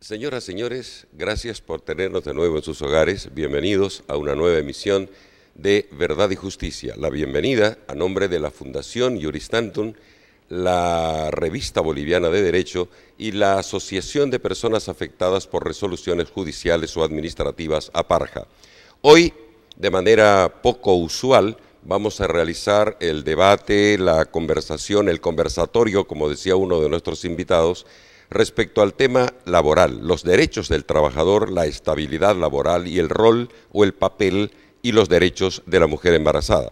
Señoras, señores, gracias por tenernos de nuevo en sus hogares. Bienvenidos a una nueva emisión de Verdad y Justicia. La bienvenida a nombre de la Fundación Iuris Tantum, la Revista Boliviana de Derecho y la Asociación de Personas Afectadas por Resoluciones Judiciales o Administrativas, APARJA. Hoy, de manera poco usual, vamos a realizar el debate, la conversación, el conversatorio, como decía uno de nuestros invitados, respecto al tema laboral, los derechos del trabajador, la estabilidad laboral y el rol o el papel y los derechos de la mujer embarazada.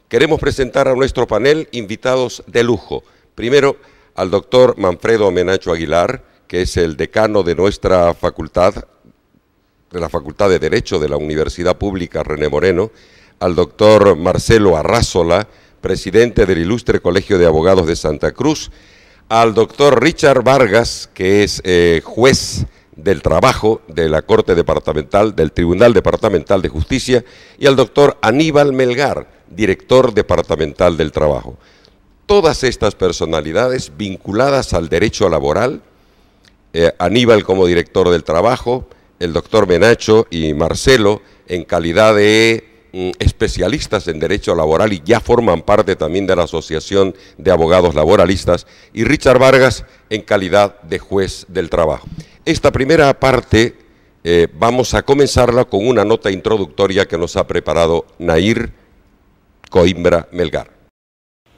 Queremos presentar a nuestro panel invitados de lujo. Primero, al doctor Manfredo Menacho Aguilar, que es el decano de nuestra facultad, de la Facultad de Derecho de la Universidad Pública René Moreno, al doctor Marcelo Arrázola, presidente del Ilustre Colegio de Abogados de Santa Cruz, al doctor Richard Vargas, que es juez del trabajo de la Corte Departamental, del Tribunal Departamental de Justicia, y al doctor Aníbal Melgar, director departamental del trabajo. Todas estas personalidades vinculadas al derecho laboral, Aníbal como director del trabajo, el doctor Menacho y Marcelo en calidad de especialistas en derecho laboral y ya forman parte también de la Asociación de Abogados Laboralistas, y Richard Vargas en calidad de juez del trabajo. Esta primera parte vamos a comenzarla con una nota introductoria que nos ha preparado Nair Coimbra Melgar.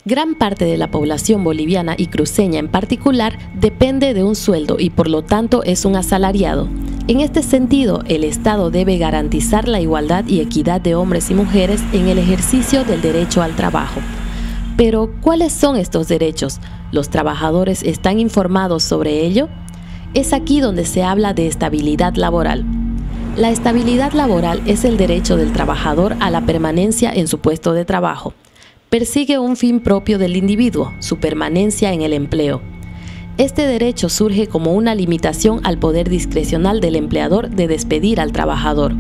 Gran parte de la población boliviana y cruceña en particular depende de un sueldo y por lo tanto es un asalariado. En este sentido, el Estado debe garantizar la igualdad y equidad de hombres y mujeres en el ejercicio del derecho al trabajo. Pero, ¿cuáles son estos derechos? ¿Los trabajadores están informados sobre ello? Es aquí donde se habla de estabilidad laboral. La estabilidad laboral es el derecho del trabajador a la permanencia en su puesto de trabajo. Persigue un fin propio del individuo, su permanencia en el empleo. Este derecho surge como una limitación al poder discrecional del empleador de despedir al trabajador.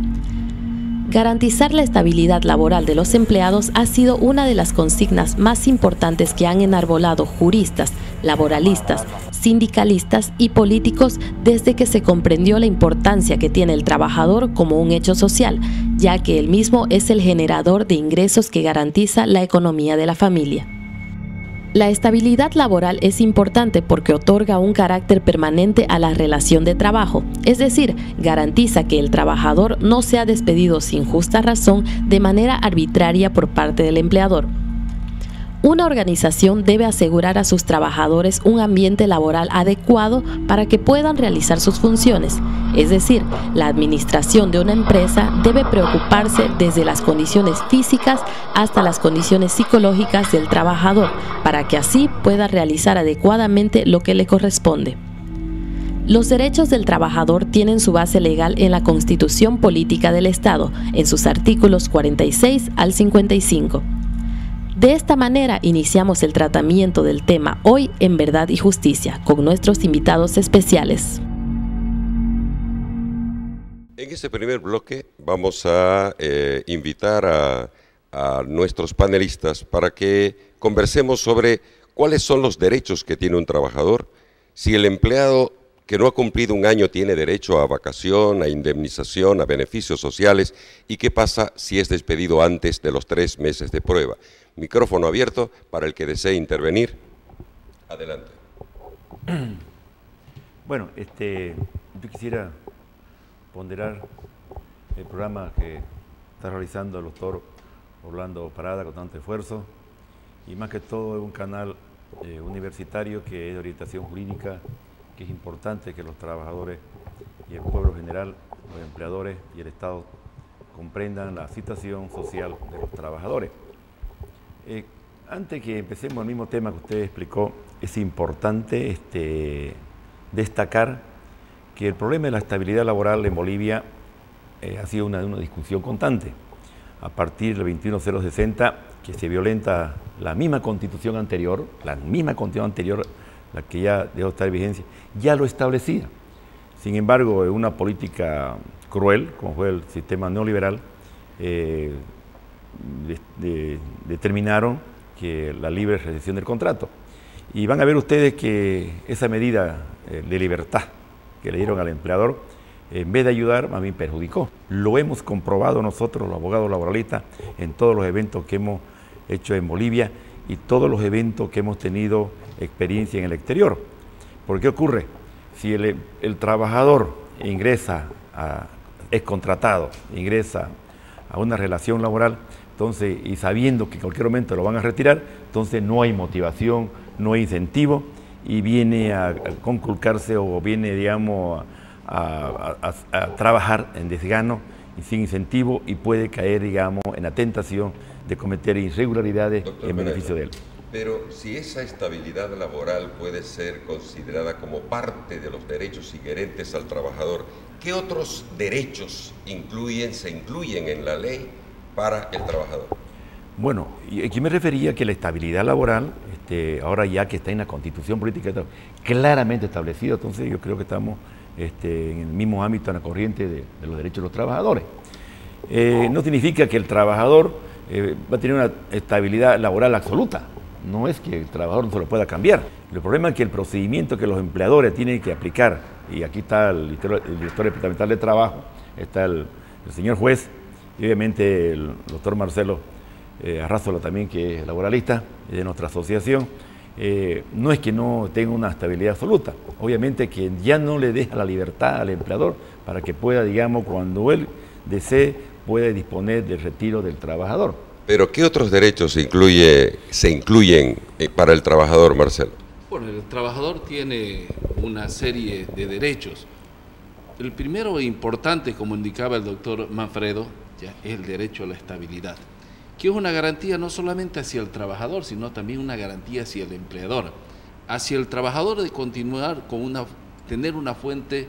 Garantizar la estabilidad laboral de los empleados ha sido una de las consignas más importantes que han enarbolado juristas, laboralistas, sindicalistas y políticos desde que se comprendió la importancia que tiene el trabajador como un hecho social, ya que él mismo es el generador de ingresos que garantiza la economía de la familia. La estabilidad laboral es importante porque otorga un carácter permanente a la relación de trabajo, es decir, garantiza que el trabajador no sea despedido sin justa razón de manera arbitraria por parte del empleador. Una organización debe asegurar a sus trabajadores un ambiente laboral adecuado para que puedan realizar sus funciones. Es decir, la administración de una empresa debe preocuparse desde las condiciones físicas hasta las condiciones psicológicas del trabajador, para que así pueda realizar adecuadamente lo que le corresponde. Los derechos del trabajador tienen su base legal en la Constitución Política del Estado, en sus artículos 46 al 55. De esta manera iniciamos el tratamiento del tema hoy en Verdad y Justicia con nuestros invitados especiales. En este primer bloque vamos a invitar a nuestros panelistas para que conversemos sobre cuáles son los derechos que tiene un trabajador, si el empleado que no ha cumplido un año tiene derecho a vacación, a indemnización, a beneficios sociales, y qué pasa si es despedido antes de los 3 meses de prueba. Micrófono abierto para el que desee intervenir. Adelante. Bueno, yo quisiera ponderar el programa que está realizando el doctor Orlando Parada con tanto esfuerzo, y más que todo es un canal universitario que es de orientación jurídica, que es importante que los trabajadores y el pueblo general, los empleadores y el Estado comprendan la situación social de los trabajadores. Antes que empecemos el mismo tema que usted explicó, es importante destacar que el problema de la estabilidad laboral en Bolivia ha sido una discusión constante. A partir del 21.060, que se violenta la misma constitución anterior, la que ya dejó de estar en vigencia, ya lo establecía. Sin embargo, en una política cruel, como fue el sistema neoliberal, determinaron que la libre rescisión del contrato. Y van a ver ustedes que esa medida de libertad que le dieron al empleador, en vez de ayudar, más bien perjudicó. Lo hemos comprobado nosotros, los abogados laboralistas, en todos los eventos que hemos hecho en Bolivia y todos los eventos que hemos tenido experiencia en el exterior. ¿Por qué ocurre? Si el trabajador es contratado, ingresa a una relación laboral, entonces, y sabiendo que en cualquier momento lo van a retirar, entonces no hay motivación, no hay incentivo, y viene a conculcarse o viene, digamos, a trabajar en desgano y sin incentivo, y puede caer, digamos, en la tentación de cometer irregularidades en beneficio de él. Pero si esa estabilidad laboral puede ser considerada como parte de los derechos inherentes al trabajador, ¿qué otros derechos se incluyen en la ley para el trabajador? Bueno, y aquí me refería que la estabilidad laboral, ahora ya que está en la Constitución Política claramente establecido, entonces yo creo que estamos en el mismo ámbito, en la corriente de los derechos de los trabajadores. No significa que el trabajador va a tener una estabilidad laboral absoluta. No es que el trabajador no se lo pueda cambiar. El problema es que el procedimiento que los empleadores tienen que aplicar, y aquí está el director departamental de trabajo, está el señor juez, y obviamente el doctor Marcelo Arrázola también, que es laboralista de nuestra asociación, no es que no tenga una estabilidad absoluta, obviamente que ya no le deja la libertad al empleador para que pueda, digamos, cuando él desee, puede disponer del retiro del trabajador. Pero ¿qué otros derechos se incluyen para el trabajador, Marcelo? Bueno, el trabajador tiene una serie de derechos. El primero e importante, como indicaba el doctor Manfredo, ya, es el derecho a la estabilidad, que es una garantía no solamente hacia el trabajador, sino también una garantía hacia el empleador. Hacia el trabajador de continuar con tener una fuente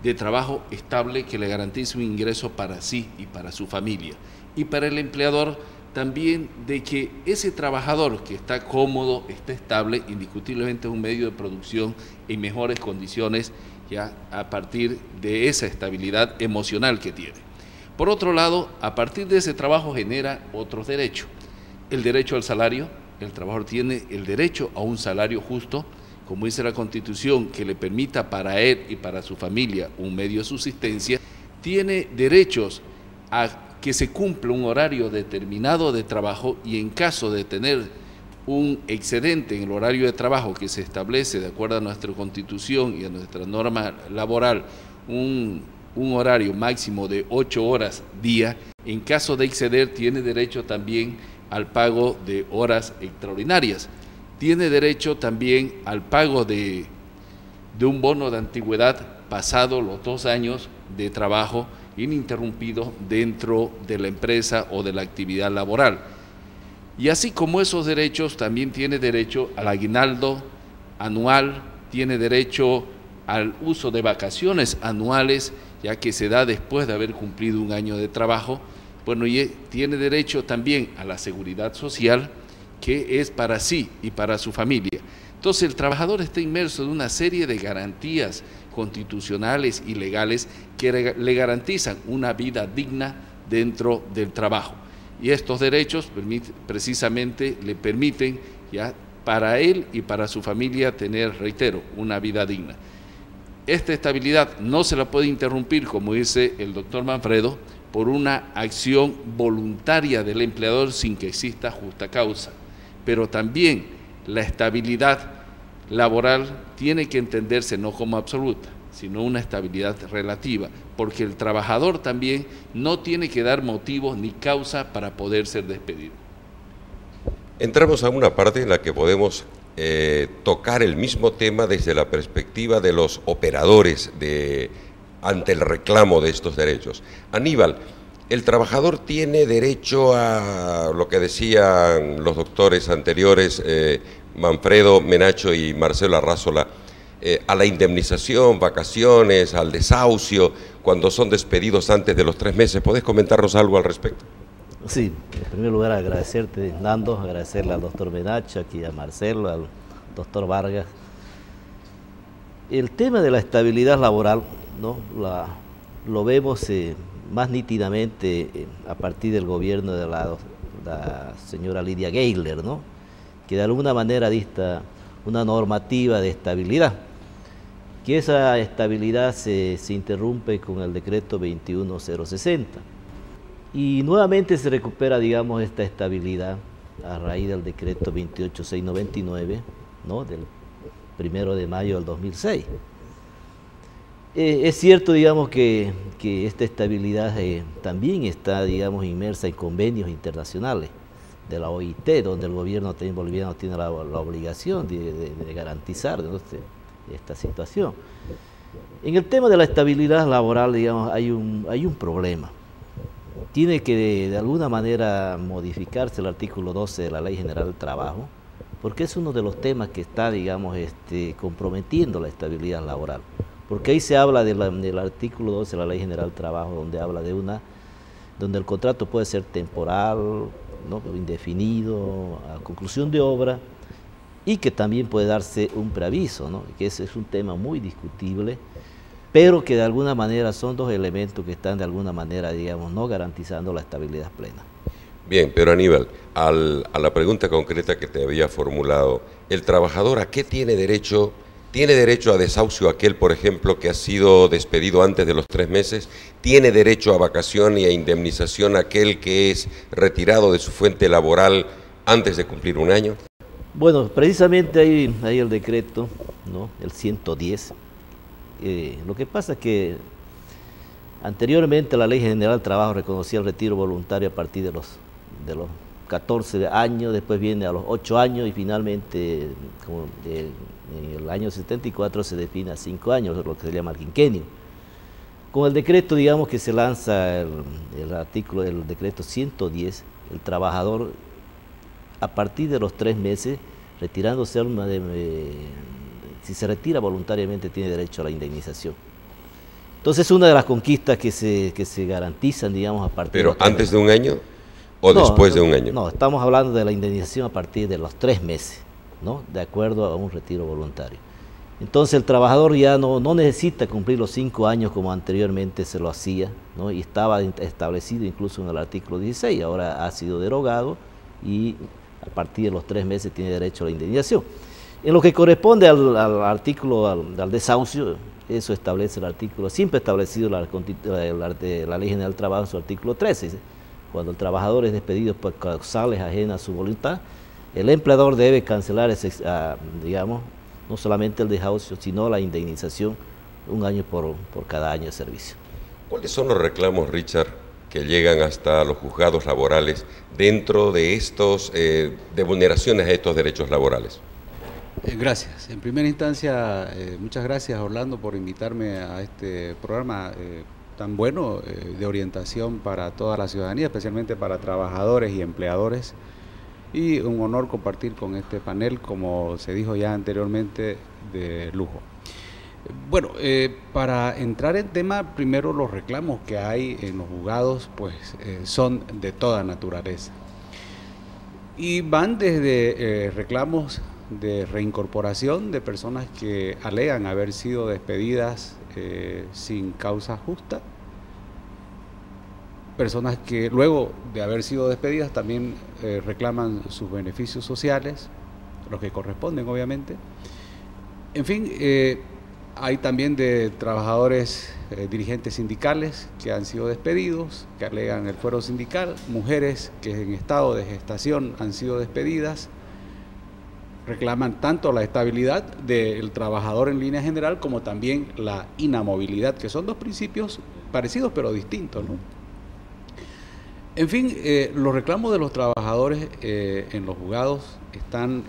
de trabajo estable que le garantice un ingreso para sí y para su familia. Y para el empleador también de que ese trabajador que está cómodo, está estable, indiscutiblemente es un medio de producción en mejores condiciones ya a partir de esa estabilidad emocional que tiene. Por otro lado, a partir de ese trabajo genera otros derechos. El derecho al salario, el trabajador tiene el derecho a un salario justo, como dice la Constitución, que le permita para él y para su familia un medio de subsistencia. Tiene derechos a que se cumpla un horario determinado de trabajo, y en caso de tener un excedente en el horario de trabajo que se establece de acuerdo a nuestra Constitución y a nuestra norma laboral, un horario máximo de 8 horas día, en caso de exceder tiene derecho también al pago de horas extraordinarias. Tiene derecho también al pago de un bono de antigüedad pasado los 2 años de trabajo ininterrumpido dentro de la empresa o de la actividad laboral. Y así como esos derechos, también tiene derecho al aguinaldo anual, tiene derecho al uso de vacaciones anuales, ya que se da después de haber cumplido un año de trabajo. Bueno, y tiene derecho también a la seguridad social, que es para sí y para su familia. Entonces el trabajador está inmerso en una serie de garantías constitucionales y legales que le garantizan una vida digna dentro del trabajo. Y estos derechos precisamente le permiten ya para él y para su familia tener, reitero, una vida digna. Esta estabilidad no se la puede interrumpir, como dice el doctor Manfredo, por una acción voluntaria del empleador sin que exista justa causa. Pero también la estabilidad laboral tiene que entenderse no como absoluta, sino una estabilidad relativa, porque el trabajador también no tiene que dar motivos ni causa para poder ser despedido. Entramos a una parte en la que podemos tocar el mismo tema desde la perspectiva de los operadores ante el reclamo de estos derechos. Aníbal, el trabajador tiene derecho a lo que decían los doctores anteriores, Manfredo Menacho y Marcelo Arrázola, a la indemnización, vacaciones, al desahucio, cuando son despedidos antes de los 3 meses. ¿Podés comentarnos algo al respecto? Sí, en primer lugar agradecerte, Nando, agradecerle al doctor Menacho, aquí a Marcelo, al doctor Vargas. El tema de la estabilidad laboral, ¿no? Lo vemos más nítidamente a partir del gobierno de la señora Lidia Gayler, ¿no? Que de alguna manera dicta una normativa de estabilidad. que esa estabilidad se interrumpe con el decreto 21060. Y nuevamente se recupera, digamos, esta estabilidad a raíz del decreto 28699, ¿no?, del 1 de mayo del 2006. Es cierto, digamos, que esta estabilidad también está, digamos, inmersa en convenios internacionales de la OIT, donde el gobierno boliviano tiene la obligación de garantizar, ¿no?, esta situación. En el tema de la estabilidad laboral, digamos, hay un problema. Tiene que de alguna manera modificarse el artículo 12 de la Ley General del Trabajo, porque es uno de los temas que está, digamos, comprometiendo la estabilidad laboral. Porque ahí se habla del artículo 12 de la Ley General del Trabajo, donde habla donde el contrato puede ser temporal, ¿no?, indefinido, a conclusión de obra, y que también puede darse un preaviso, ¿no?, que ese es un tema muy discutible, pero que de alguna manera son dos elementos que están de alguna manera, digamos, no garantizando la estabilidad plena. Bien, pero Aníbal, a la pregunta concreta que te había formulado, ¿el trabajador a qué tiene derecho? ¿Tiene derecho a desahucio aquel, por ejemplo, que ha sido despedido antes de los 3 meses? ¿Tiene derecho a vacación y a indemnización aquel que es retirado de su fuente laboral antes de cumplir 1 año? Bueno, precisamente hay el decreto, ¿no?, el 110. Lo que pasa es que anteriormente la Ley General del Trabajo reconocía el retiro voluntario a partir de los 14 años, después viene a los 8 años y finalmente en el año 74 se define a 5 años, lo que se llama el quinquenio. Con el decreto, digamos, que se lanza el artículo del decreto 110, el trabajador a partir de los 3 meses, retirándose si se retira voluntariamente, tiene derecho a la indemnización. Entonces, una de las conquistas que se garantizan, digamos, a partir ¿Pero de los 3 antes de 1 año o después de 1 año? No, estamos hablando de la indemnización a partir de los 3 meses, ¿no?, de acuerdo a un retiro voluntario. Entonces, el trabajador ya no necesita cumplir los 5 años como anteriormente se lo hacía, ¿no?, y estaba establecido incluso en el artículo 16, ahora ha sido derogado y a partir de los 3 meses tiene derecho a la indemnización. En lo que corresponde al artículo, al desahucio, eso establece el artículo, siempre establecido la Ley General del Trabajo en su artículo 13. Cuando el trabajador es despedido por causales ajenas a su voluntad, el empleador debe cancelar digamos, no solamente el desahucio, sino la indemnización 1 año por cada año de servicio. ¿Cuáles son los reclamos, Richard, que llegan hasta los juzgados laborales dentro de estos de vulneraciones a estos derechos laborales? Gracias. En primera instancia, muchas gracias, Orlando, por invitarme a este programa tan bueno de orientación para toda la ciudadanía, especialmente para trabajadores y empleadores. Y un honor compartir con este panel, como se dijo ya anteriormente, de lujo. Bueno, para entrar en tema, primero los reclamos que hay en los juzgados pues son de toda naturaleza. Y van desde reclamos de reincorporación de personas que alegan haber sido despedidas sin causa justa, personas que luego de haber sido despedidas también reclaman sus beneficios sociales, los que corresponden obviamente. En fin, hay también de trabajadores dirigentes sindicales que han sido despedidos, que alegan el fuero sindical, mujeres que en estado de gestación han sido despedidas, reclaman tanto la estabilidad del trabajador en línea general como también la inamovilidad, que son dos principios parecidos pero distintos, ¿no? En fin, los reclamos de los trabajadores en los juzgados están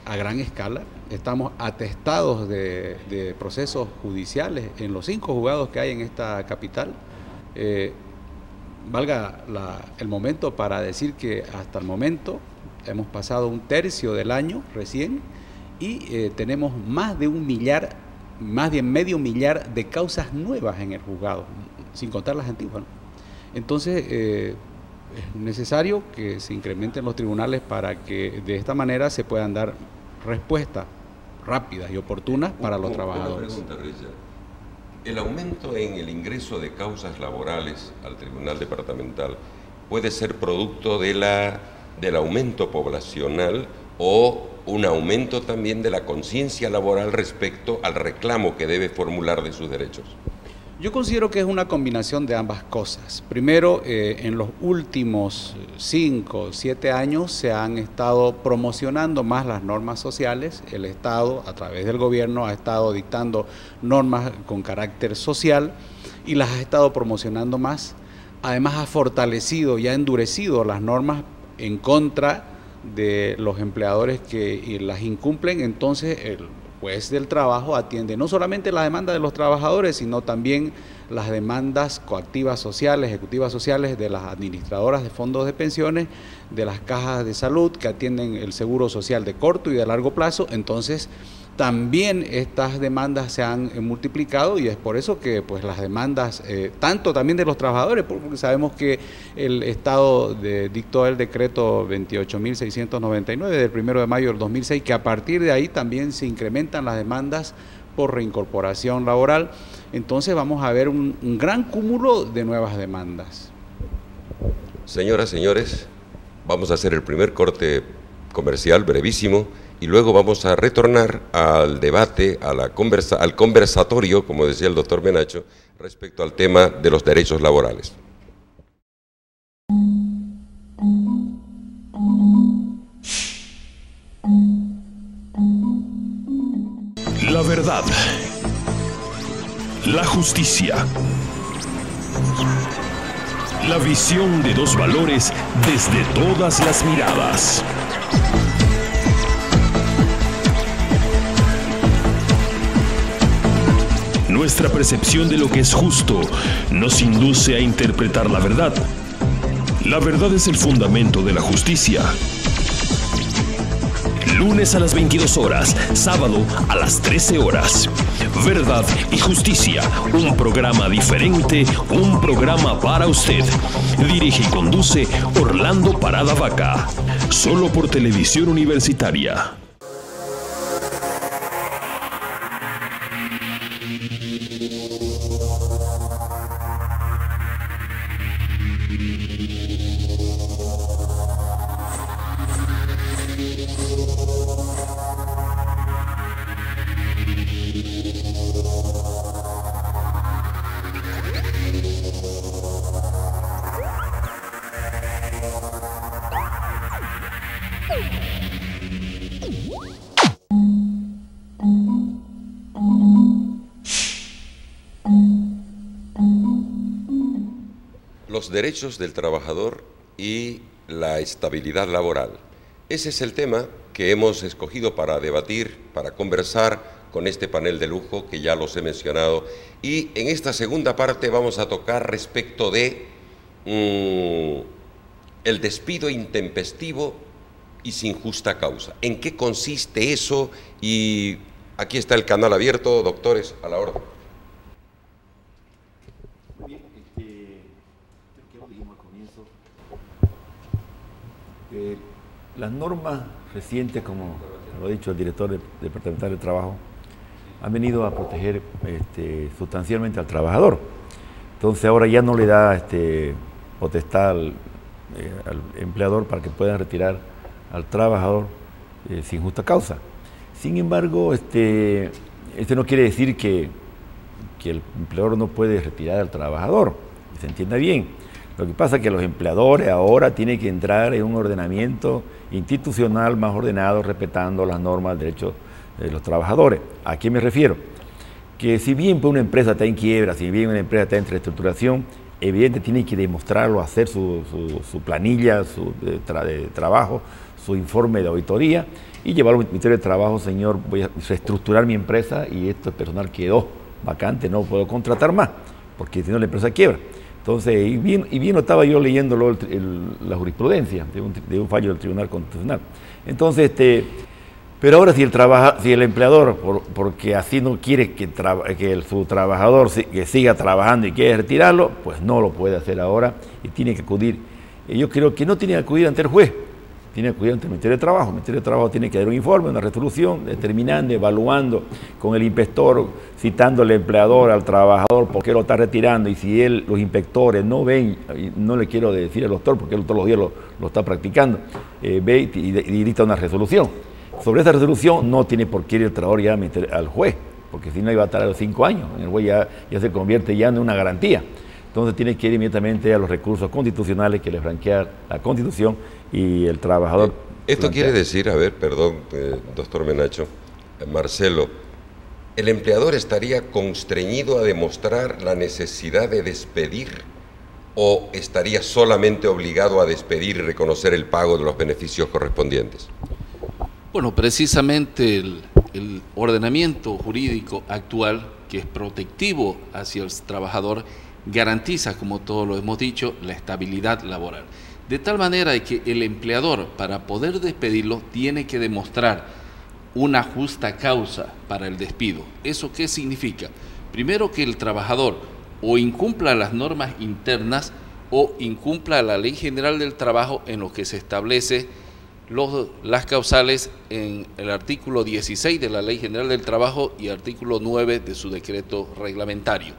a gran escala. Estamos atestados de procesos judiciales en los 5 juzgados que hay en esta capital. Valga el momento para decir que hasta el momento hemos pasado 1/3 del año recién y tenemos más de medio millar de causas nuevas en el juzgado, sin contar las antiguas, ¿no? Entonces, es necesario que se incrementen los tribunales para que de esta manera se puedan dar respuestas rápidas y oportunas para los trabajadores. Una pregunta, Richard. ¿El aumento en el ingreso de causas laborales al Tribunal Departamental puede ser producto del aumento poblacional o un aumento también de la conciencia laboral respecto al reclamo que debe formular de sus derechos? Yo considero que es una combinación de ambas cosas. Primero, en los últimos 5 o 7 años se han estado promocionando más las normas sociales. El Estado, a través del gobierno, ha estado dictando normas con carácter social y las ha estado promocionando más. Además, ha fortalecido y ha endurecido las normas en contra de los empleadores que las incumplen. Entonces, el juez del trabajo atiende no solamente la demanda de los trabajadores, sino también las demandas coactivas sociales, ejecutivas sociales de las administradoras de fondos de pensiones, de las cajas de salud que atienden el seguro social de corto y de largo plazo. Entonces, también estas demandas se han multiplicado y es por eso que pues las demandas, tanto también de los trabajadores, porque sabemos que el Estado dictó el decreto 28.699 del 1 de mayo del 2006, que a partir de ahí también se incrementan las demandas por reincorporación laboral. Entonces vamos a ver un gran cúmulo de nuevas demandas. Señoras, señores, vamos a hacer el primer corte comercial brevísimo y luego vamos a retornar al debate, al conversatorio, como decía el doctor Menacho, respecto al tema de los derechos laborales. La verdad, la justicia, la visión de dos valores desde todas las miradas. Nuestra percepción de lo que es justo nos induce a interpretar la verdad. La verdad es el fundamento de la justicia. Lunes a las 22 horas, sábado a las 13 horas. Verdad y Justicia, un programa diferente, un programa para usted. Dirige y conduce Orlando Parada Vaca, solo por Televisión Universitaria. Los derechos del trabajador y la estabilidad laboral. Ese es el tema que hemos escogido para debatir, para conversar con este panel de lujo que ya los he mencionado. Y en esta segunda parte vamos a tocar respecto de el despido intempestivo y sin justa causa. ¿En qué consiste eso? Y aquí está el canal abierto, doctores, a la orden. Las normas recientes, como lo ha dicho el director departamental del trabajo, han venido a proteger sustancialmente al trabajador. Entonces ahora ya no le da potestad al empleador para que puedan retirar al trabajador sin justa causa. Sin embargo, no quiere decir que el empleador no puede retirar al trabajador, que se entienda bien. Lo que pasa es que los empleadores ahora tienen que entrar en un ordenamiento institucional más ordenado, respetando las normas de derechos de los trabajadores. ¿A qué me refiero? Que si bien una empresa está en quiebra, si bien una empresa está en reestructuración, evidentemente tiene que demostrarlo, hacer su planilla de trabajo, su informe de auditoría y llevarlo al Ministerio de Trabajo. Señor, voy a reestructurar mi empresa y este personal quedó vacante, no puedo contratar más, porque si no la empresa quiebra. Entonces, y bien estaba yo leyéndolo la jurisprudencia de un fallo del Tribunal Constitucional. Entonces, pero ahora si el empleador, porque así no quiere que su trabajador que siga trabajando y quiere retirarlo, pues no lo puede hacer ahora y tiene que acudir. Yo creo que no tiene que acudir ante el juez, tiene que acudir ante el Ministerio de Trabajo. El Ministerio de Trabajo tiene que dar un informe, una resolución, determinando, evaluando con el inspector, citando al empleador, al trabajador, por qué lo está retirando, y si los inspectores no ven, no le quiero decir al doctor, porque él todos los días lo está practicando, ve y dicta una resolución. sobre esta resolución no tiene por qué ir el trabajador ya al juez, porque si no iba a estar a los 5 años, el juez ya se convierte ya en una garantía. Entonces tiene que ir inmediatamente a los recursos constitucionales que le franquea la Constitución y el trabajador. Esto quiere decir, a ver, perdón, doctor Menacho, Marcelo, ¿el empleador estaría constreñido a demostrar la necesidad de despedir o estaría solamente obligado a despedir y reconocer el pago de los beneficios correspondientes? Bueno, precisamente el ordenamiento jurídico actual, que es protectivo hacia el trabajador, garantiza, como todos lo hemos dicho, la estabilidad laboral. De tal manera que el empleador, para poder despedirlo, tiene que demostrar una justa causa para el despido. ¿Eso qué significa? Primero, que el trabajador o incumpla las normas internas o incumpla la Ley General del Trabajo en lo que se establece las causales en el artículo 16 de la Ley General del Trabajo y artículo 9 de su decreto reglamentario.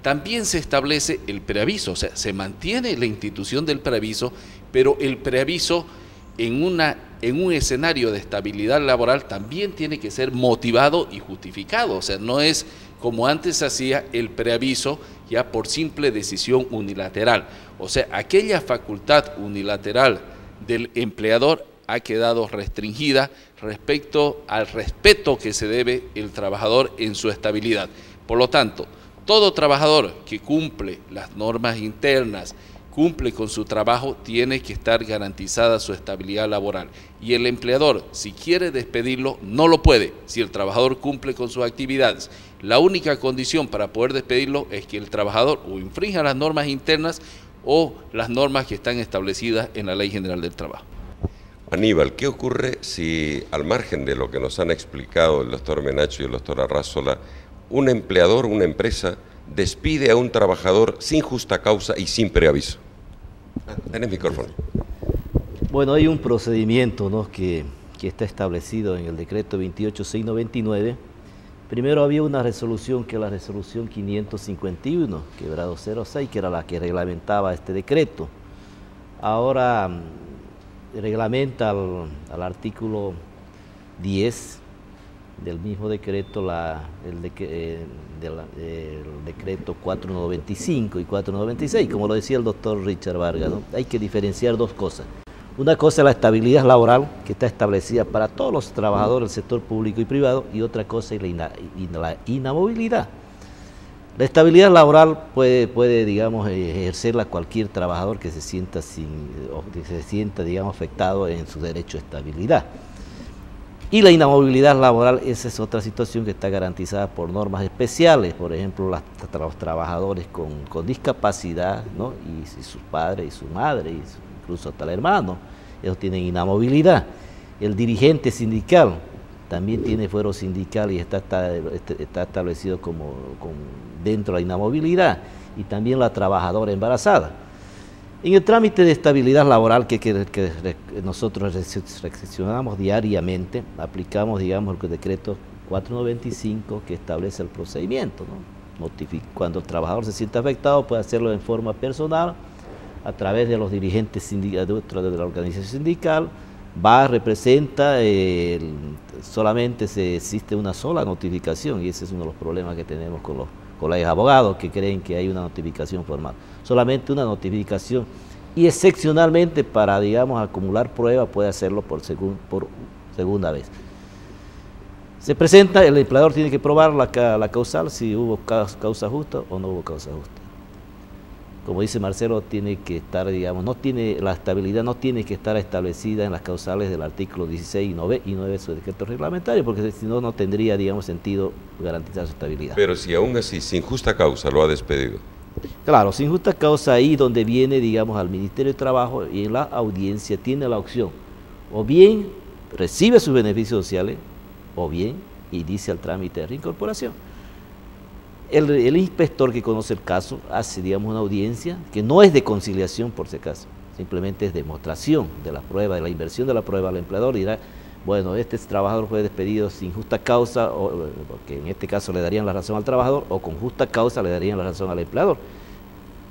También se establece el preaviso, o sea, se mantiene la institución del preaviso, pero el preaviso en un escenario de estabilidad laboral también tiene que ser motivado y justificado, o sea, no es como antes se hacía el preaviso ya por simple decisión unilateral, o sea, aquella facultad unilateral del empleador ha quedado restringida respecto al respeto que se debe el trabajador en su estabilidad. Por lo tanto, todo trabajador que cumple las normas internas, cumple con su trabajo, tiene que estar garantizada su estabilidad laboral. Y el empleador, si quiere despedirlo, no lo puede, si el trabajador cumple con sus actividades. La única condición para poder despedirlo es que el trabajador o infrinja las normas internas o las normas que están establecidas en la Ley General del Trabajo. Aníbal, ¿qué ocurre si, al margen de lo que nos han explicado el doctor Menacho y el doctor Arrazola, un empleador, una empresa, despide a un trabajador sin justa causa y sin preaviso? Tenés micrófono. Bueno, hay un procedimiento, ¿no?, que está establecido en el decreto 28699. Primero había una resolución, que es la resolución 551, quebrado 06, que era la que reglamentaba este decreto. Ahora reglamenta al artículo 10 del mismo decreto, el decreto 4195 y 496, como lo decía el doctor Richard Vargas, ¿no? Hay que diferenciar dos cosas. Una cosa es la estabilidad laboral, que está establecida para todos los trabajadores del sector público y privado, y otra cosa es la inamovilidad. La estabilidad laboral puede digamos, ejercerla cualquier trabajador que se sienta, digamos, afectado en su derecho a estabilidad. Y la inamovilidad laboral, esa es otra situación que está garantizada por normas especiales, por ejemplo, los trabajadores con discapacidad, ¿no?, y sus padres y su madre, incluso hasta el hermano, ellos tienen inamovilidad. El dirigente sindical también tiene fuero sindical y está establecido dentro de la inamovilidad, y también la trabajadora embarazada. En el trámite de estabilidad laboral que nosotros reflexionamos diariamente, aplicamos, digamos, el decreto 495 que establece el procedimiento, ¿no? Cuando el trabajador se siente afectado, puede hacerlo en forma personal, a través de los dirigentes sindicales de la organización sindical, representa, solamente existe una sola notificación, y ese es uno de los problemas que tenemos con los colegas abogados, que creen que hay una notificación formal. Solamente una notificación, y excepcionalmente para, digamos, acumular pruebas puede hacerlo por segunda vez. Se presenta, el empleador tiene que probar la causal, si hubo causa justa o no hubo causa justa. Como dice Marcelo, tiene que estar, digamos, la estabilidad no tiene que estar establecida en las causales del artículo 16 y 9 de su decreto reglamentario, porque si no, no tendría, digamos, sentido garantizar su estabilidad. Pero si aún así, sin justa causa, lo ha despedido. Claro, sin justa causa, ahí donde viene, digamos, al Ministerio de Trabajo, y en la audiencia tiene la opción, o bien recibe sus beneficios sociales, o bien inicia el trámite de reincorporación. El inspector que conoce el caso hace, digamos, una audiencia que no es de conciliación, por si acaso, simplemente es demostración de la prueba, de la inversión de la prueba al empleador, y dirá, bueno, este trabajador fue despedido sin justa causa, porque en este caso le darían la razón al trabajador, o con justa causa le darían la razón al empleador.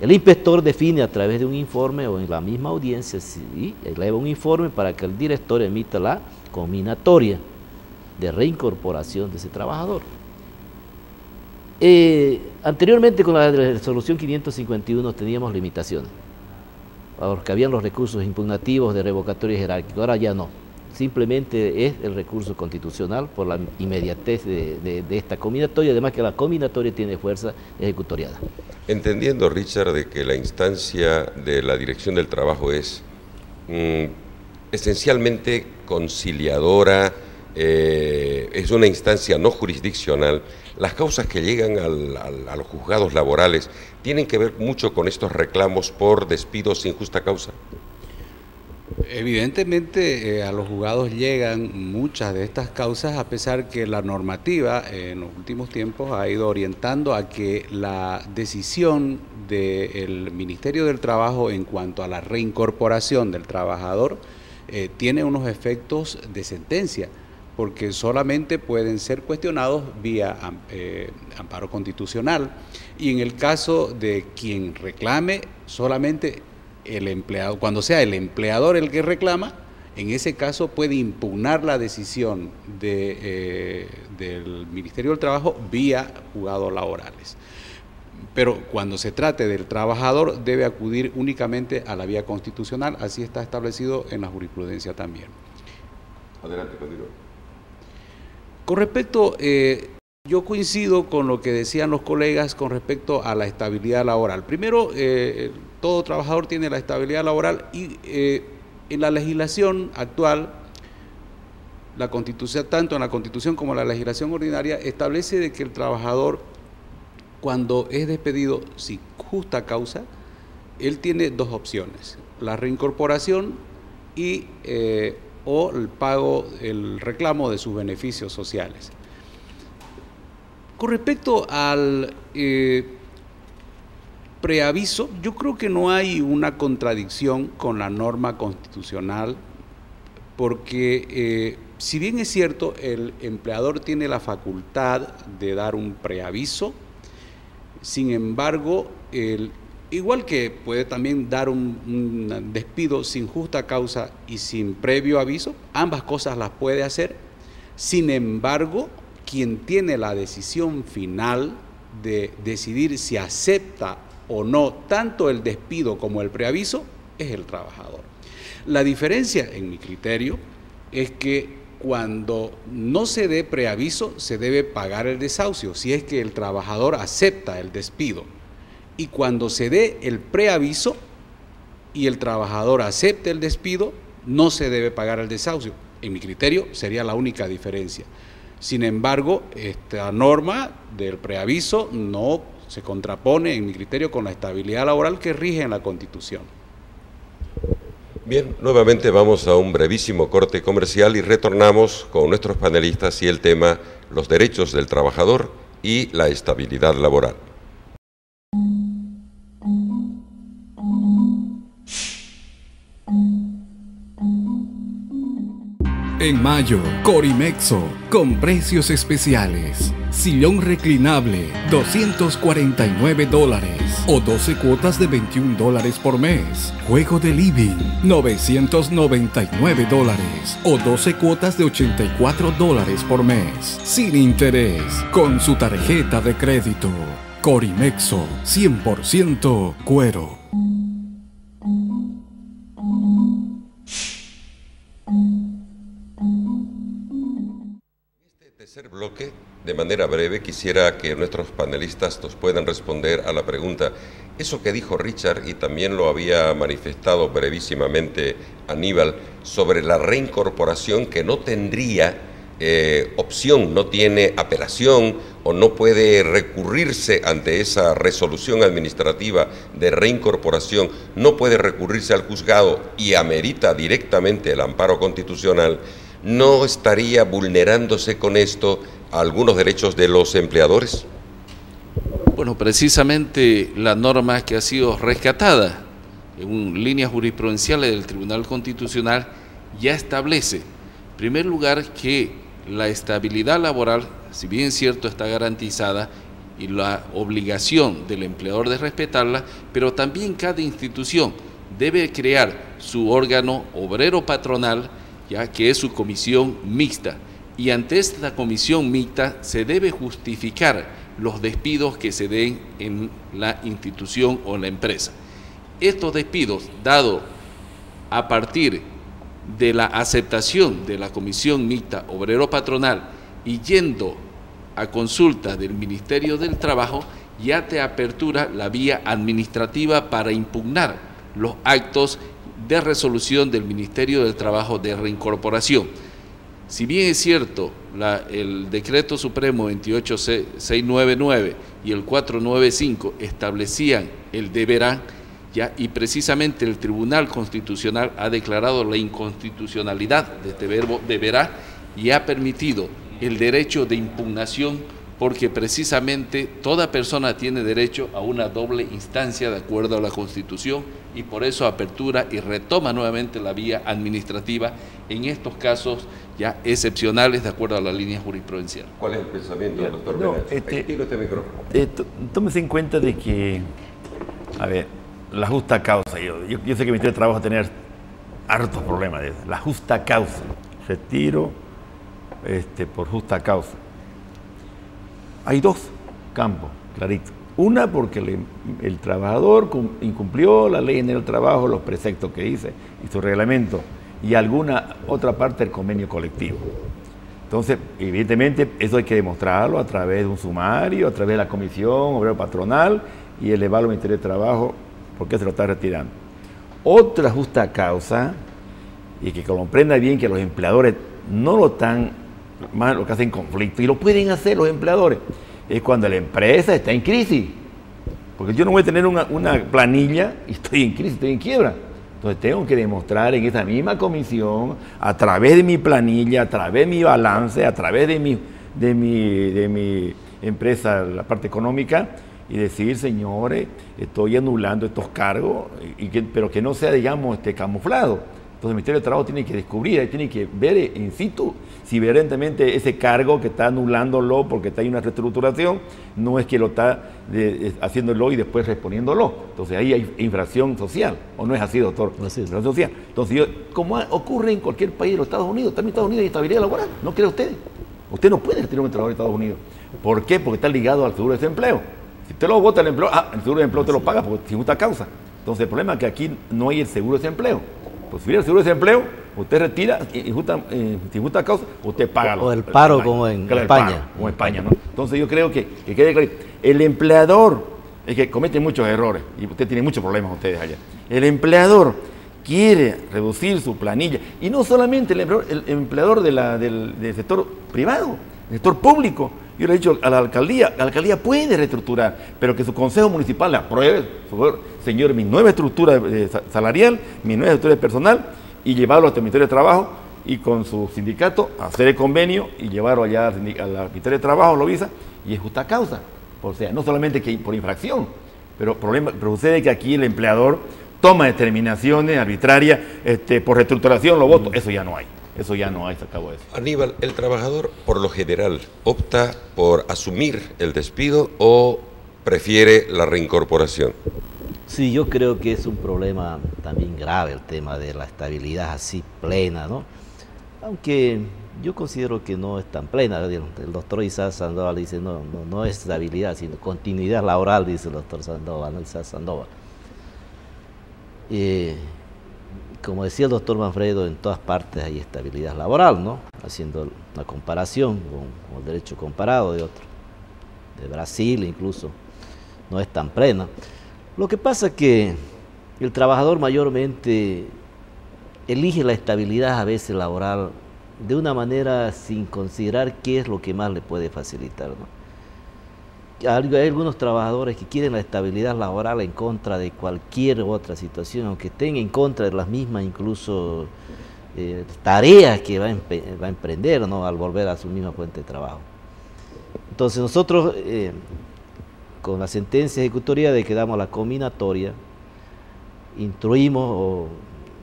El inspector define a través de un informe o en la misma audiencia, ¿sí?, eleva un informe para que el director emita la combinatoria de reincorporación de ese trabajador. Anteriormente con la resolución 551 teníamos limitaciones, porque habían los recursos impugnativos de revocatoria jerárquica, ahora ya no. Simplemente es el recurso constitucional por la inmediatez de esta combinatoria, además que la combinatoria tiene fuerza ejecutoriada. Entendiendo, Richard, de que la instancia de la Dirección del Trabajo es esencialmente conciliadora, es una instancia no jurisdiccional, las causas que llegan a los juzgados laborales tienen que ver mucho con estos reclamos por despidos sin justa causa. Evidentemente a los juzgados llegan muchas de estas causas, a pesar que la normativa en los últimos tiempos ha ido orientando a que la decisión del Ministerio del Trabajo en cuanto a la reincorporación del trabajador tiene unos efectos de sentencia, porque solamente pueden ser cuestionados vía amparo constitucional, y en el caso de quien reclame, solamente el empleado, cuando sea el empleador el que reclama, en ese caso puede impugnar la decisión del Ministerio del Trabajo vía juzgados laborales. Pero cuando se trate del trabajador debe acudir únicamente a la vía constitucional, así está establecido en la jurisprudencia también. Adelante, continúa. Con respecto, yo coincido con lo que decían los colegas con respecto a la estabilidad laboral. Primero, todo trabajador tiene la estabilidad laboral y en la legislación actual, la Constitución, tanto en la Constitución como en la legislación ordinaria, establece de que el trabajador, cuando es despedido sin justa causa, él tiene dos opciones: la reincorporación y o el pago, el reclamo de sus beneficios sociales. Con respecto al preaviso, yo creo que no hay una contradicción con la norma constitucional, porque si bien es cierto, el empleador tiene la facultad de dar un preaviso, sin embargo, igual que puede también dar un despido sin justa causa y sin previo aviso, ambas cosas las puede hacer. Sin embargo, quien tiene la decisión final de decidir si acepta o no tanto el despido como el preaviso es el trabajador. La diferencia, en mi criterio, es que cuando no se dé preaviso se debe pagar el desahucio, si es que el trabajador acepta el despido. Y cuando se dé el preaviso y el trabajador acepte el despido, no se debe pagar el desahucio. En mi criterio sería la única diferencia. Sin embargo, esta norma del preaviso no se contrapone, en mi criterio, con la estabilidad laboral que rige en la Constitución. Bien, nuevamente vamos a un brevísimo corte comercial y retornamos con nuestros panelistas y el tema los derechos del trabajador y la estabilidad laboral. En mayo, Corimexo, con precios especiales. Sillón reclinable, $249 o 12 cuotas de $21 por mes. Juego de living, $999 o 12 cuotas de $84 por mes. Sin interés, con su tarjeta de crédito. Corimexo, 100% cuero. Tercer bloque, de manera breve, quisiera que nuestros panelistas nos puedan responder a la pregunta. Eso que dijo Richard, y también lo había manifestado brevísimamente Aníbal, sobre la reincorporación que no tendría opción, no tiene apelación o no puede recurrirse ante esa resolución administrativa de reincorporación, no puede recurrirse al juzgado y amerita directamente el amparo constitucional. ¿No estaría vulnerándose con esto algunos derechos de los empleadores? Bueno, precisamente la norma que ha sido rescatada en líneas jurisprudenciales del Tribunal Constitucional ya establece, en primer lugar, que la estabilidad laboral, si bien es cierto, está garantizada, y la obligación del empleador de respetarla, pero también cada institución debe crear su órgano obrero patronal, ya que es su comisión mixta, y ante esta comisión mixta se debe justificar los despidos que se den en la institución o en la empresa. Estos despidos, dado a partir de la aceptación de la comisión mixta obrero patronal y yendo a consulta del Ministerio del Trabajo, ya te apertura la vía administrativa para impugnar los actos de resolución del Ministerio del Trabajo de reincorporación. Si bien es cierto, el Decreto Supremo 28699 y el 495 establecían el deberá, y precisamente el Tribunal Constitucional ha declarado la inconstitucionalidad de este verbo deberá y ha permitido el derecho de impugnación, porque precisamente toda persona tiene derecho a una doble instancia de acuerdo a la Constitución, y por eso apertura y retoma nuevamente la vía administrativa en estos casos ya excepcionales de acuerdo a la línea jurisprudencial. ¿Cuál es el pensamiento del doctor Menacho? Tómese en cuenta de que, a ver, la justa causa, yo sé que el Ministerio de Trabajo va a tener hartos problemas de eso. La justa causa, retiro por justa causa. Hay dos campos, clarito. Una, porque el trabajador incumplió la ley general del trabajo, los preceptos que dice y su reglamento, y alguna otra parte del convenio colectivo. Entonces, evidentemente, eso hay que demostrarlo a través de un sumario, a través de la comisión obrero patronal, y elevarlo al Ministerio de Trabajo, porque se lo está retirando. Otra justa causa, y que comprenda bien que los empleadores no lo están, más lo que hacen conflicto, y lo pueden hacer los empleadores, es cuando la empresa está en crisis. Porque yo no voy a tener una planilla y estoy en crisis, estoy en quiebra. Entonces tengo que demostrar en esa misma comisión, a través de mi planilla, a través de mi balance, a través de mi empresa, la parte económica, y decir, señores, estoy anulando estos cargos, pero que no sea, digamos, camuflado. Entonces el Ministerio de Trabajo tiene que descubrir, tiene que ver in situ si evidentemente ese cargo que está anulándolo porque está en una reestructuración, no es que lo está haciéndolo y después respondiéndolo. Entonces ahí hay infracción social, ¿o no es así, doctor? Así es. Infracción social. Entonces, como ocurre en cualquier país de los Estados Unidos, también en Estados Unidos hay estabilidad laboral, ¿no cree usted? Usted no puede retirar un trabajador de Estados Unidos. ¿Por qué? Porque está ligado al seguro de desempleo. Si usted lo vota el empleo, el seguro de empleo te lo paga porque sin justa causa. Entonces el problema es que aquí no hay el seguro de desempleo. Pues si hubiera el seguro de desempleo, usted retira sin justa causa, usted paga. O el paro como en España. Como en España, ¿no? Entonces yo creo que quede claro. El empleador es que comete muchos errores y usted tiene muchos problemas ustedes allá. El empleador quiere reducir su planilla, y no solamente el empleador del sector privado, el sector público. Yo le he dicho a la alcaldía puede reestructurar, pero que su consejo municipal le apruebe, señor, mi nueva estructura salarial, mi nueva estructura de personal, y llevarlo al Ministerio de Trabajo, y con su sindicato hacer el convenio y llevarlo allá al Ministerio de Trabajo, lo visa, y es justa causa. O sea, no solamente que por infracción, pero sucede que aquí el empleador toma determinaciones arbitrarias por reestructuración, lo voto, eso ya no hay. Eso ya no hay, se acabó eso. Aníbal, ¿el trabajador por lo general opta por asumir el despido o prefiere la reincorporación? Sí, yo creo que es un problema también grave el tema de la estabilidad así plena, ¿no? Aunque yo considero que no es tan plena. El doctor Isaac Sandoval dice, no es estabilidad, sino continuidad laboral, dice el doctor Sandoval, ¿no? Isaac Sandoval. Como decía el doctor Manfredo, en todas partes hay estabilidad laboral, ¿no? Haciendo una comparación con el derecho comparado de Brasil incluso, no es tan plena. Lo que pasa es que el trabajador mayormente elige la estabilidad a veces laboral de una manera sin considerar qué es lo que más le puede facilitar, ¿no? Hay algunos trabajadores que quieren la estabilidad laboral en contra de cualquier otra situación, aunque estén en contra de las mismas incluso tareas que va a emprender, ¿no? Al volver a su misma fuente de trabajo. Entonces nosotros, con la sentencia ejecutoria de que damos la combinatoria, instruimos o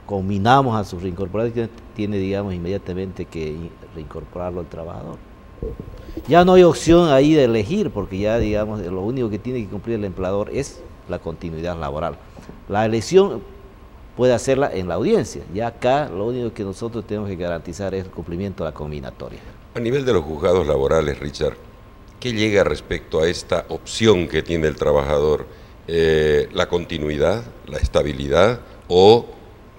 combinamos a su reincorporación, tiene, digamos, inmediatamente que reincorporarlo al trabajador. ya no hay opción ahí de elegir, porque ya, digamos, lo único que tiene que cumplir el empleador es la continuidad laboral. La elección puede hacerla en la audiencia, ya acá lo único que nosotros tenemos que garantizar es el cumplimiento de la combinatoria. A nivel de los juzgados laborales, Richard, ¿qué llega respecto a esta opción que tiene el trabajador? ¿La continuidad, la estabilidad o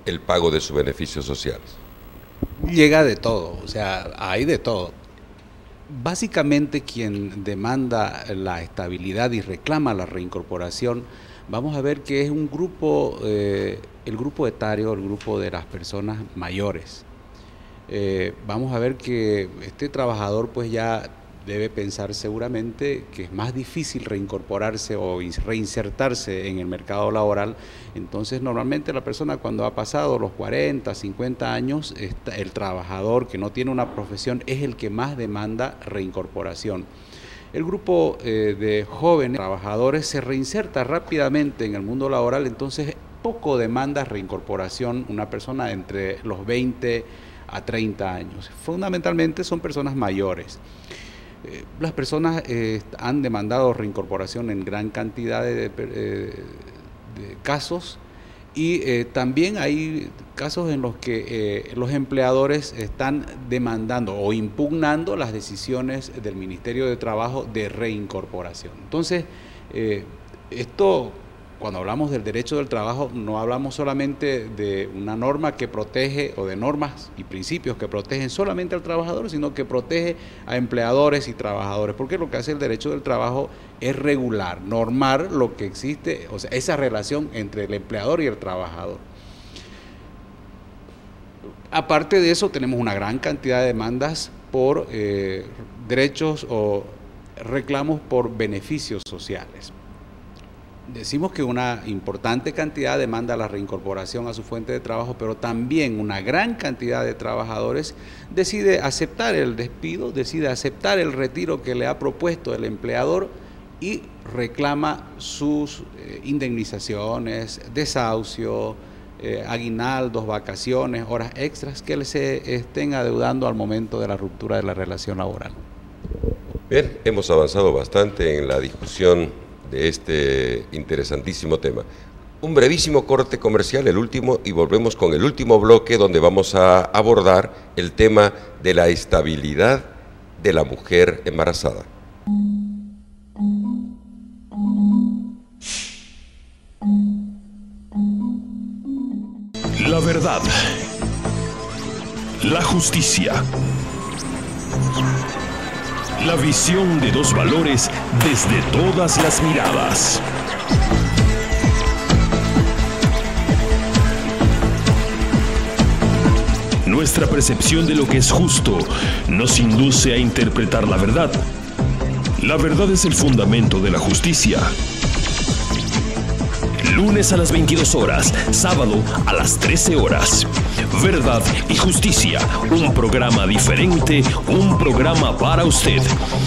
el pago de sus beneficios sociales? Llega de todo, o sea, hay de todo. Básicamente quien demanda la estabilidad y reclama la reincorporación, vamos a ver que es un grupo, el grupo etario, el grupo de las personas mayores. Vamos a ver que este trabajador pues ya debe pensar seguramente que es más difícil reincorporarse o reinsertarse en el mercado laboral. Entonces normalmente la persona cuando ha pasado los 40, 50 años, el trabajador que no tiene una profesión es el que más demanda reincorporación. El grupo de jóvenes trabajadores se reinserta rápidamente en el mundo laboral, entonces poco demanda reincorporación una persona entre los 20 a 30 años. Fundamentalmente son personas mayores. Las personas han demandado reincorporación en gran cantidad de casos y también hay casos en los que los empleadores están demandando o impugnando las decisiones del Ministerio de Trabajo de reincorporación. Entonces, esto, cuando hablamos del derecho del trabajo, no hablamos solamente de una norma que protege o de normas y principios que protegen solamente al trabajador, sino que protege a empleadores y trabajadores, porque lo que hace el derecho del trabajo es regular, normar lo que existe, o sea, esa relación entre el empleador y el trabajador. Aparte de eso, tenemos una gran cantidad de demandas por derechos o reclamos por beneficios sociales. Decimos que una importante cantidad demanda la reincorporación a su fuente de trabajo, pero también una gran cantidad de trabajadores decide aceptar el despido, decide aceptar el retiro que le ha propuesto el empleador y reclama sus indemnizaciones, desahucio, aguinaldos, vacaciones, horas extras que se estén adeudando al momento de la ruptura de la relación laboral. Bien, hemos avanzado bastante en la discusión de este interesantísimo tema. Un brevísimo corte comercial, el último, y volvemos con el último bloque donde vamos a abordar el tema de la estabilidad de la mujer embarazada. La verdad, la justicia, la visión de dos valores desde todas las miradas. Nuestra percepción de lo que es justo nos induce a interpretar la verdad. La verdad es el fundamento de la justicia. Lunes a las 22 horas, sábado a las 13 horas. Verdad y Justicia, un programa diferente, un programa para usted.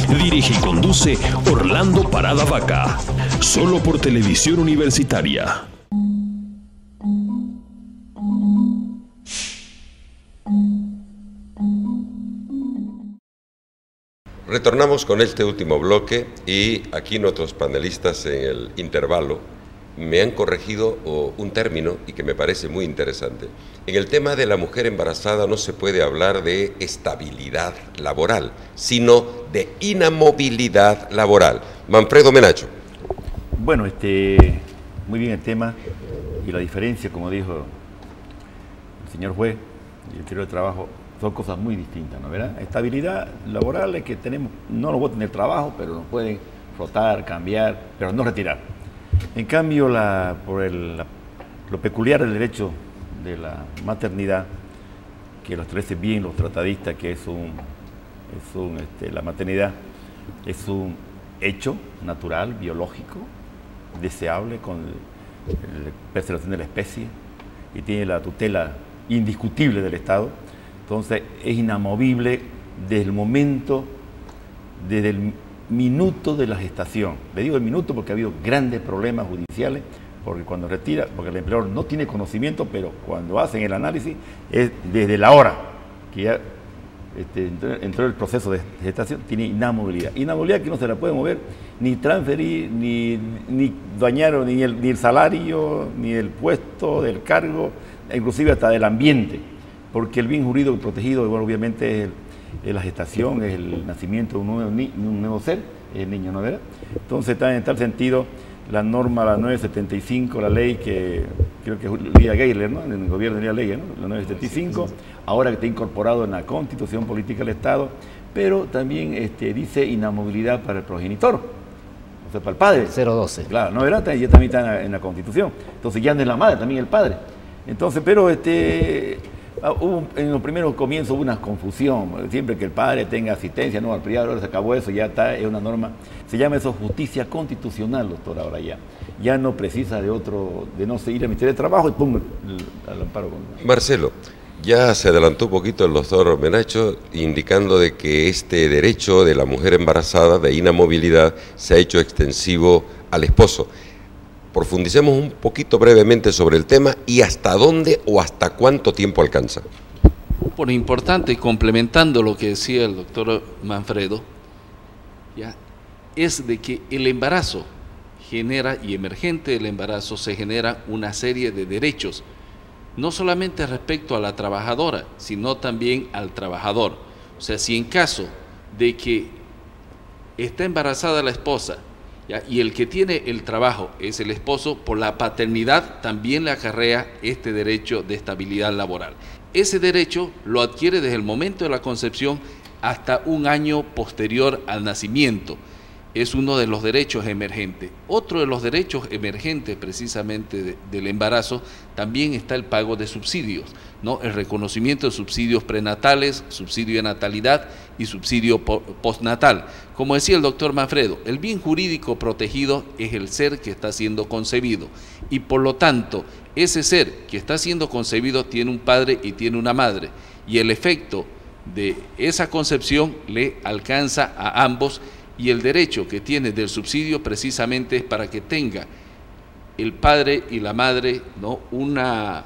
Dirige y conduce Orlando Parada Vaca, solo por Televisión Universitaria. Retornamos con este último bloque y aquí nuestros panelistas en el intervalo me han corregido un término y que me parece muy interesante. En el tema de la mujer embarazada no se puede hablar de estabilidad laboral, sino de inamovilidad laboral. Manfredo Menacho. Bueno, muy bien el tema y la diferencia, como dijo el señor juez y el Ministerio de Trabajo, son cosas muy distintas, ¿no? ¿Verdad? Estabilidad laboral es que tenemos, no nos voy a tener trabajo, pero nos pueden rotar, cambiar, pero no retirar. En cambio, lo peculiar del derecho de la maternidad, que lo establecen bien los tratadistas, que la maternidad es un hecho natural, biológico, deseable con la preservación de la especie y tiene la tutela indiscutible del Estado. Entonces es inamovible desde el momento, desde el minuto de la gestación. Le digo el minuto porque ha habido grandes problemas judiciales, porque cuando retira, porque el empleador no tiene conocimiento, pero cuando hacen el análisis es desde la hora que ya entró el proceso de gestación, tiene inamovilidad. Inamovilidad que no se la puede mover, ni transferir, ni dañar ni el salario, ni el puesto, del cargo, inclusive hasta del ambiente, porque el bien jurídico protegido, bueno, obviamente es la gestación, es el nacimiento de un nuevo ser, el niño, ¿no verdad? Entonces, en tal sentido, la norma, la 975, la ley que creo que es Lía Geiler, ¿no? En el gobierno de Lía Ley, ¿no? La 975, ahora que está incorporado en la Constitución Política del Estado, pero también dice inamovilidad para el progenitor, o sea, para el padre. 012. Claro, ¿no verdad? Ya también está en la Constitución. Entonces ya no es la madre, también el padre. Entonces, pero en los primeros comienzos hubo una confusión, siempre que el padre tenga asistencia, no, al privado, ahora se acabó eso, ya está, es una norma, se llama eso justicia constitucional, doctor, ahora ya no precisa de no seguir al Ministerio de Trabajo y pongo el amparo. Marcelo, ya se adelantó un poquito el doctor Menacho indicando de que este derecho de la mujer embarazada de inamovilidad se ha hecho extensivo al esposo. Profundicemos un poquito brevemente sobre el tema y hasta dónde o hasta cuánto tiempo alcanza. Por importante, complementando lo que decía el doctor Manfredo, ¿ya? Es de que el embarazo genera, y emergente del embarazo, se genera una serie de derechos, no solamente respecto a la trabajadora, sino también al trabajador. O sea, si en caso de que está embarazada la esposa, ¿ya? Y el que tiene el trabajo es el esposo, por la paternidad también le acarrea este derecho de estabilidad laboral. Ese derecho lo adquiere desde el momento de la concepción hasta un año posterior al nacimiento. Es uno de los derechos emergentes. Otro de los derechos emergentes precisamente del embarazo también está el pago de subsidios, ¿no? El reconocimiento de subsidios prenatales, subsidio de natalidad y subsidio postnatal. Como decía el doctor Manfredo, el bien jurídico protegido es el ser que está siendo concebido y por lo tanto ese ser que está siendo concebido tiene un padre y tiene una madre y el efecto de esa concepción le alcanza a ambos. Y el derecho que tiene del subsidio precisamente es para que tenga el padre y la madre, ¿no? una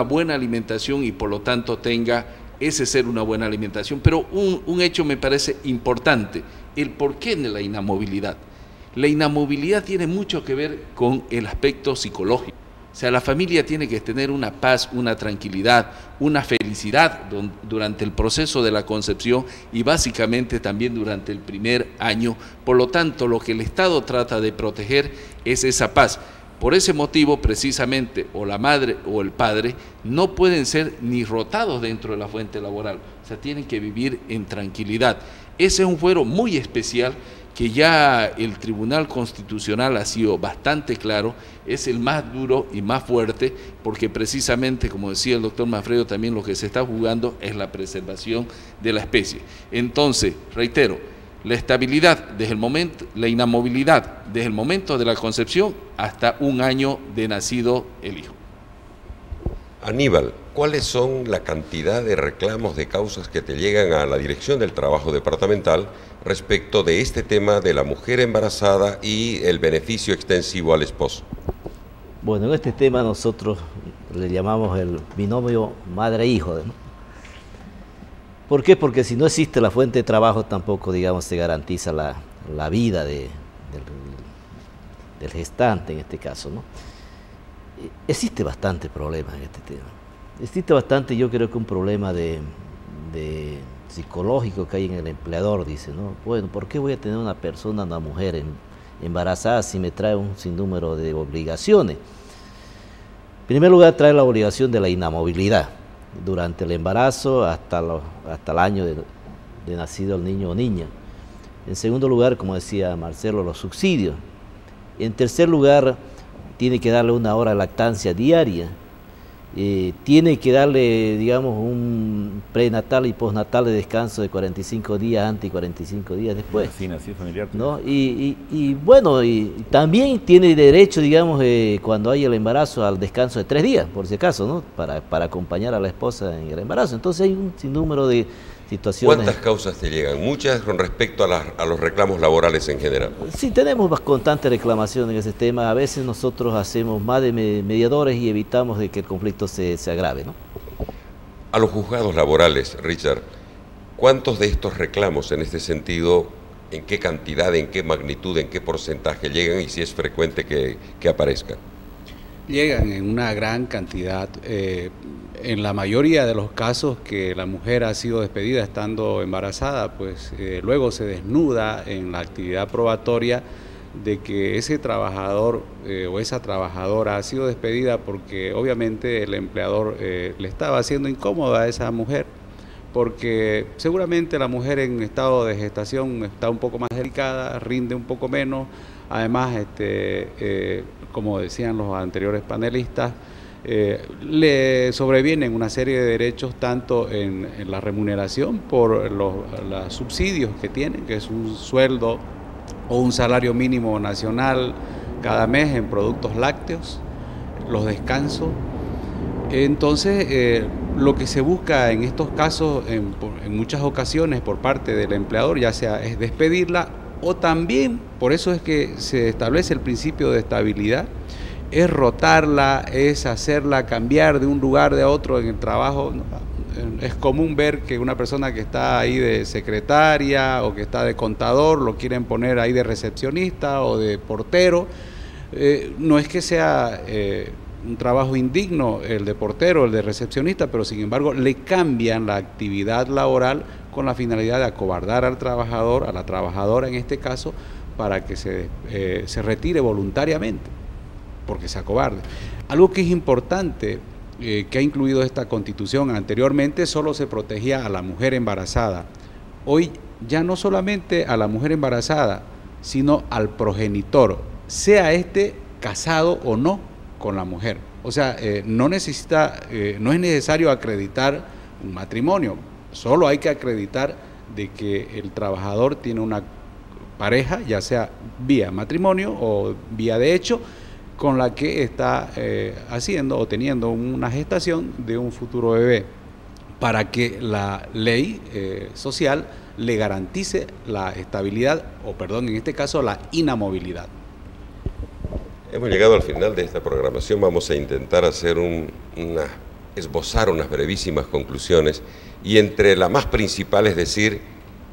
buena alimentación y por lo tanto tenga ese ser una buena alimentación. Pero un hecho me parece importante, el porqué de la inamovilidad. La inamovilidad tiene mucho que ver con el aspecto psicológico. O sea, la familia tiene que tener una paz, una tranquilidad, una felicidad durante el proceso de la concepción y básicamente también durante el primer año. Por lo tanto, lo que el Estado trata de proteger es esa paz. Por ese motivo, precisamente, o la madre o el padre no pueden ser ni rotados dentro de la fuente laboral. O sea, tienen que vivir en tranquilidad. Ese es un fuero muy especial que ya el Tribunal Constitucional ha sido bastante claro, es el más duro y más fuerte, porque precisamente, como decía el doctor Manfredo, también lo que se está jugando es la preservación de la especie. Entonces, reitero, la estabilidad desde el momento, la inamovilidad desde el momento de la concepción hasta un año de nacido el hijo. Aníbal, ¿cuáles son la cantidad de reclamos de causas que te llegan a la Dirección del Trabajo Departamental respecto de este tema de la mujer embarazada y el beneficio extensivo al esposo? Bueno, en este tema nosotros le llamamos el binomio madre-hijo, ¿no? ¿Por qué? Porque si no existe la fuente de trabajo tampoco, digamos, se garantiza la vida del gestante en este caso, ¿no? Existe bastante problema en este tema. Existe bastante, yo creo que un problema de psicológico que hay en el empleador, dice, ¿no? Bueno, ¿por qué voy a tener una persona, una mujer embarazada si me trae un sinnúmero de obligaciones? En primer lugar, trae la obligación de la inamovilidad durante el embarazo hasta el año de nacido el niño o niña. En segundo lugar, como decía Marcelo, los subsidios. En tercer lugar, tiene que darle una hora de lactancia diaria, tiene que darle, digamos, un prenatal y postnatal de descanso de 45 días antes y 45 días después. Sí, nació familiar, ¿no? Y bueno, y también tiene derecho, digamos, cuando hay el embarazo, al descanso de 3 días, por si acaso, ¿no? Para acompañar a la esposa en el embarazo. Entonces hay un sinnúmero de situaciones. ¿Cuántas causas te llegan? Muchas con respecto a los reclamos laborales en general. Sí, tenemos constante reclamación en ese tema. A veces nosotros hacemos más de mediadores y evitamos de que el conflicto se agrave, ¿no? A los juzgados laborales, Richard, ¿Cuántos de estos reclamos en este sentido, en qué cantidad, en qué magnitud, en qué porcentaje llegan y si es frecuente que aparezcan? Llegan en una gran cantidad. En la mayoría de los casos que la mujer ha sido despedida estando embarazada, pues luego se desnuda en la actividad probatoria de que ese trabajador o esa trabajadora ha sido despedida porque obviamente el empleador le estaba haciendo incómoda a esa mujer, porque seguramente la mujer en estado de gestación está un poco más delicada, rinde un poco menos, además como decían los anteriores panelistas, le sobrevienen una serie de derechos tanto en la remuneración por los subsidios que tienen, que es un sueldo o un salario mínimo nacional cada mes en productos lácteos, los descansos. Entonces, lo que se busca en estos casos, en muchas ocasiones por parte del empleador, ya sea es despedirla o también, por eso es que se establece el principio de estabilidad, es rotarla, es hacerla cambiar de un lugar a otro en el trabajo. Es común ver que una persona que está ahí de secretaria o que está de contador lo quieren poner ahí de recepcionista o de portero. No es que sea un trabajo indigno el de portero, el de recepcionista, pero sin embargo le cambian la actividad laboral con la finalidad de acobardar al trabajador, a la trabajadora en este caso, para que se retire voluntariamente, porque se acobarde. Algo que es importante, que ha incluido esta Constitución, anteriormente solo se protegía a la mujer embarazada. Hoy ya no solamente a la mujer embarazada, sino al progenitor, sea casado o no con la mujer. O sea, no es necesario acreditar un matrimonio, solo hay que acreditar de que el trabajador tiene una pareja, ya sea vía matrimonio o vía de hecho, con la que está haciendo o teniendo una gestación de un futuro bebé, para que la ley social le garantice la estabilidad, en este caso la inamovilidad. Hemos llegado al final de esta programación, vamos a intentar hacer esbozar unas brevísimas conclusiones, y entre la más principal es decir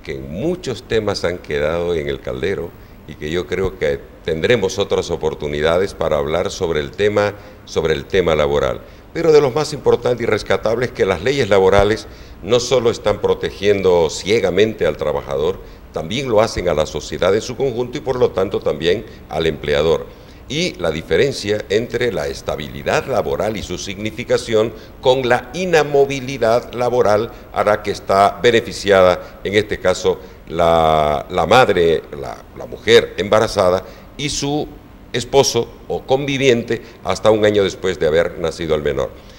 que muchos temas han quedado en el caldero y que yo creo que tendremos otras oportunidades para hablar sobre el tema laboral. Pero de los más importantes y rescatables es que las leyes laborales no solo están protegiendo ciegamente al trabajador, también lo hacen a la sociedad en su conjunto y por lo tanto también al empleador. Y la diferencia entre la estabilidad laboral y su significación con la inamovilidad laboral hará que está beneficiada, en este caso, la madre, la mujer embarazada y su esposo o conviviente hasta un año después de haber nacido el menor.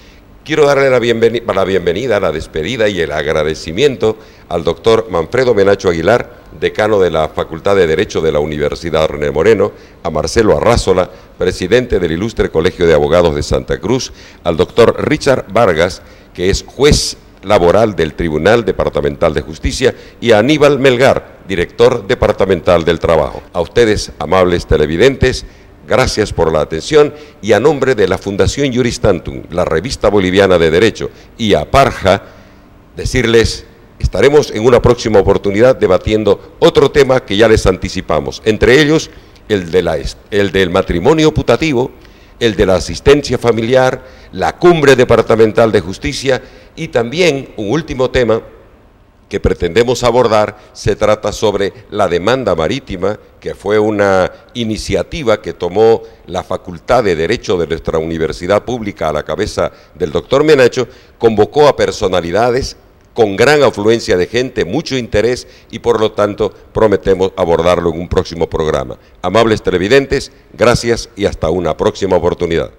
Quiero darle la bienvenida, la despedida y el agradecimiento al doctor Manfredo Menacho Aguilar, decano de la Facultad de Derecho de la Universidad René Moreno, a Marcelo Arrázola, presidente del Ilustre Colegio de Abogados de Santa Cruz, al doctor Richard Vargas, que es juez laboral del Tribunal Departamental de Justicia, y a Aníbal Melgar, director departamental del Trabajo. A ustedes, amables televidentes, gracias por la atención, y a nombre de la Fundación Iuris Tantum, la revista boliviana de Derecho, y a Parja, decirles, estaremos en una próxima oportunidad debatiendo otro tema que ya les anticipamos, entre ellos el del matrimonio putativo, el de la asistencia familiar, la Cumbre Departamental de Justicia, y también un último tema que pretendemos abordar, se trata sobre la demanda marítima, que fue una iniciativa que tomó la Facultad de Derecho de nuestra universidad pública a la cabeza del doctor Menacho, convocó a personalidades con gran afluencia de gente, mucho interés, y por lo tanto prometemos abordarlo en un próximo programa. Amables televidentes, gracias y hasta una próxima oportunidad.